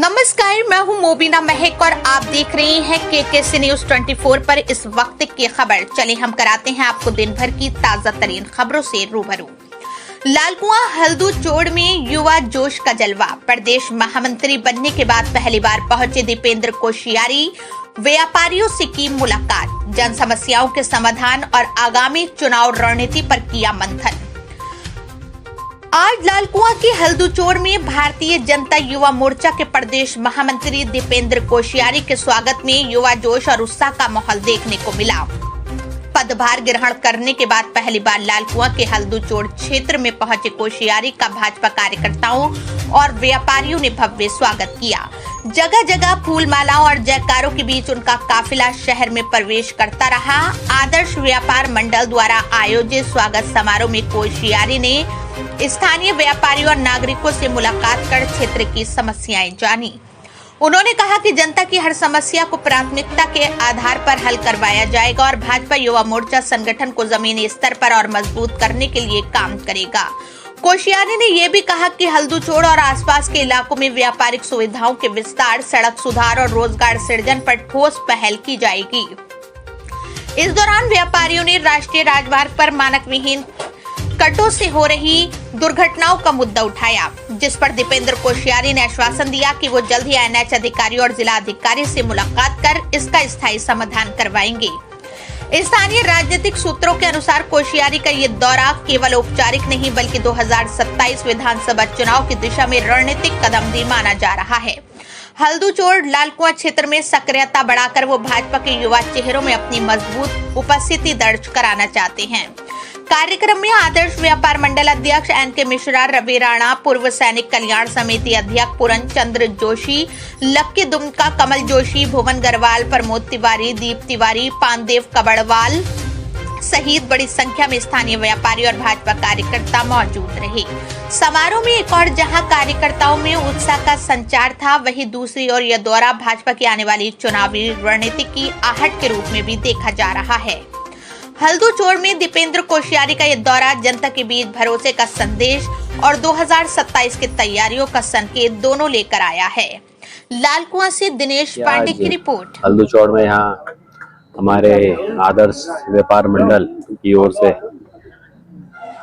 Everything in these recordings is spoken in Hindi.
नमस्कार, मैं हूं मोबिना महक और आप देख रहे हैं केकेसी न्यूज 24 पर इस वक्त की खबर। चले हम कराते हैं आपको दिन भर की ताजा तरीन खबरों से रूबरू। लालकुआं हल्दूचोड़ में युवा जोश का जलवा। प्रदेश महामंत्री बनने के बाद पहली बार पहुंचे दीपेंद्र कोशियारी। व्यापारियों से की मुलाकात, जन समस्याओं के समाधान और आगामी चुनाव रणनीति पर किया मंथन। आज लालकुआं के हल्दूचोड़ में भारतीय जनता युवा मोर्चा के प्रदेश महामंत्री दीपेंद्र कोशियारी के स्वागत में युवा जोश और उत्साह का माहौल देखने को मिला। पदभार ग्रहण करने के बाद पहली बार लालकुआं के हल्दूचोड़ क्षेत्र में पहुंचे कोशियारी का भाजपा कार्यकर्ताओं और व्यापारियों ने भव्य स्वागत किया। जगह जगह फूल मालाओं और जयकारों के बीच उनका काफिला शहर में प्रवेश करता रहा। आदर्श व्यापार मंडल द्वारा आयोजित स्वागत समारोह में कोशियारी ने स्थानीय व्यापारियों और नागरिकों से मुलाकात कर क्षेत्र की समस्याएं जानी। उन्होंने कहा कि जनता की हर समस्या को प्राथमिकता के आधार पर हल करवाया जाएगा और भाजपा युवा मोर्चा संगठन को जमीनी स्तर पर और मजबूत करने के लिए काम करेगा। कोशियारी ने यह भी कहा कि हल्दूचोड़ और आसपास के इलाकों में व्यापारिक सुविधाओं के विस्तार, सड़क सुधार और रोजगार सृजन पर ठोस पहल की जाएगी। इस दौरान व्यापारियों ने राष्ट्रीय राजमार्ग पर मानक विहीन कटों से हो रही दुर्घटनाओं का मुद्दा उठाया, जिस पर दीपेंद्र कोशियारी ने आश्वासन दिया कि वो जल्द ही एनएच अधिकारी और जिला अधिकारी से मुलाकात कर इसका स्थायी समाधान करवाएंगे। स्थानीय राजनीतिक सूत्रों के अनुसार कोशियारी का ये दौरा केवल औपचारिक नहीं बल्कि 2027 विधानसभा चुनाव की दिशा में रणनीतिक कदम भी माना जा रहा है। हल्दूचोड़ लालकुआं क्षेत्र में सक्रियता बढ़ाकर वो भाजपा के युवा चेहरों में अपनी मजबूत उपस्थिति दर्ज कराना चाहते हैं। कार्यक्रम में आदर्श व्यापार मंडल अध्यक्ष एन.के. मिश्रा, रवि राणा, पूर्व सैनिक कल्याण समिति अध्यक्ष पूरन चंद्र जोशी, लक्की दुमका, कमल जोशी, भुवन गरवाल, प्रमोद तिवारी, दीप तिवारी, पानदेव कबड़वाल सहित बड़ी संख्या में स्थानीय व्यापारी और भाजपा कार्यकर्ता मौजूद रहे। समारोह में एक और जहां कार्यकर्ताओं में उत्साह का संचार था, वहीं दूसरी ओर यह दौरा भाजपा की आने वाली चुनावी रणनीति की आहट के रूप में भी देखा जा रहा है। हल्दूचोड़ में दीपेंद्र कोशियारी का यह दौरा जनता के बीच भरोसे का संदेश और 2027 की तैयारियों का संकेत दोनों लेकर आया है। लालकुआं से दिनेश पांडे की रिपोर्ट। हल्दूचोड़ में यहाँ हमारे आदर्श व्यापार मंडल की ओर से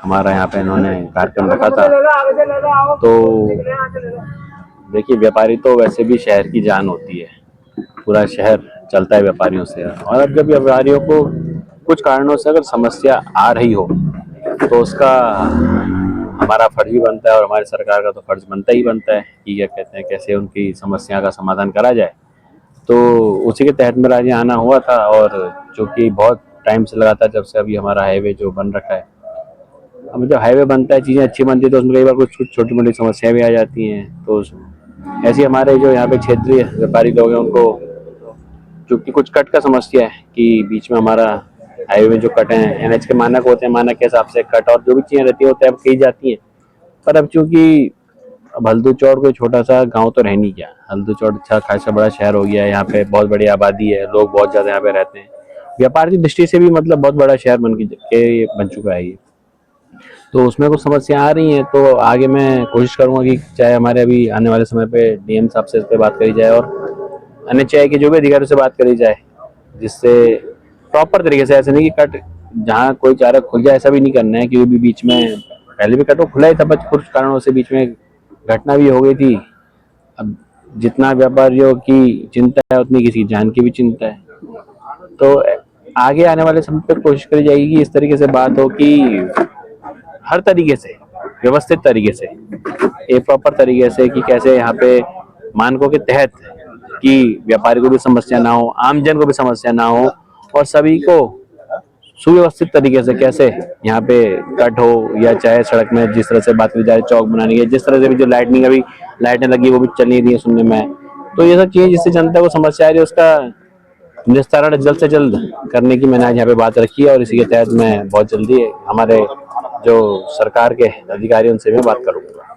हमारा यहाँ पे इन्होंने कार्यक्रम रखा था। तो देखिए, व्यापारी तो वैसे भी शहर की जान होती है, पूरा शहर चलता है व्यापारियों से। और अब जब व्यापारियों को कुछ कारणों से अगर समस्या आ रही हो तो उसका हमारा फर्ज भी बनता है और हमारी सरकार का तो फर्ज बनता ही बनता है कि क्या कहते हैं, कैसे उनकी समस्या का समाधान करा जाए। तो उसी के तहत मेरा यहाँ आना हुआ था, और जो कि बहुत टाइम से लगा था, जब से अभी हमारा हाईवे जो बन रखा है। अब जब हाईवे बनता है, चीज़ें अच्छी बनती है, तो उसमें कई बार कुछ छोटी मोटी समस्याएं भी आ जाती हैं। तो ऐसे हमारे जो यहाँ पे क्षेत्रीय व्यापारी लोग हैं, उनको चूँकि कुछ कट का समस्या है कि बीच में हमारा हाईवे में जो कट हैं, एनएच के मानक होते हैं, मानक के हिसाब से कट और जो भी चीजें रहती है वो तय की जाती हैं। पर अब चूंकि अब हल्दूचोड़ कोई छोटा सा गांव तो रह नहीं गया, हल्दूचोड़ अच्छा खासा बड़ा शहर हो गया है। यहाँ पे बहुत बड़ी आबादी है, लोग बहुत ज्यादा यहाँ पे रहते हैं। व्यापार की दृष्टि से भी मतलब बहुत बड़ा शहर बन चुका है ये। तो उसमें कुछ समस्या आ रही हैं, तो आगे मैं कोशिश करूंगा कि चाहे हमारे अभी आने वाले समय पे डीएम साहब से इस पर बात करी जाए और एनएचआई के जो भी अधिकारियों से बात करी जाए, जिससे प्रॉपर तरीके से, ऐसे नहीं कि कट जहाँ कोई चारा खुल जाए, ऐसा भी नहीं करना है। क्योंकि भी बीच में पहले भी कट वो खुला ही था, बट कुछ कारणों से बीच में घटना भी हो गई थी। अब जितना व्यापारियों की चिंता है उतनी किसी जान की भी चिंता है। तो आगे आने वाले समय पर कोशिश करी जाएगी कि इस तरीके से बात हो कि हर तरीके से व्यवस्थित तरीके से, एक प्रॉपर तरीके से, कि कैसे यहाँ पे मानकों के तहत कि व्यापारी को भी समस्या ना हो, आमजन को भी समस्या ना हो, और सभी को सुव्यवस्थित तरीके से कैसे यहाँ पे कट हो, या चाहे सड़क में जिस तरह से बात की जाए, चौक बनाने की, जिस तरह से भी जो लाइटनिंग अभी लाइटें लगी वो भी चल नहीं रही है सुनने में। तो ये सब चीजें जिससे जनता को समस्या आ रही है, उसका निस्तारण जल्द से जल्द करने की मैंने आज यहाँ पे बात रखी है। और इसी के तहत मैं बहुत जल्दी हमारे जो सरकार के अधिकारी उनसे मैं बात करूंगा।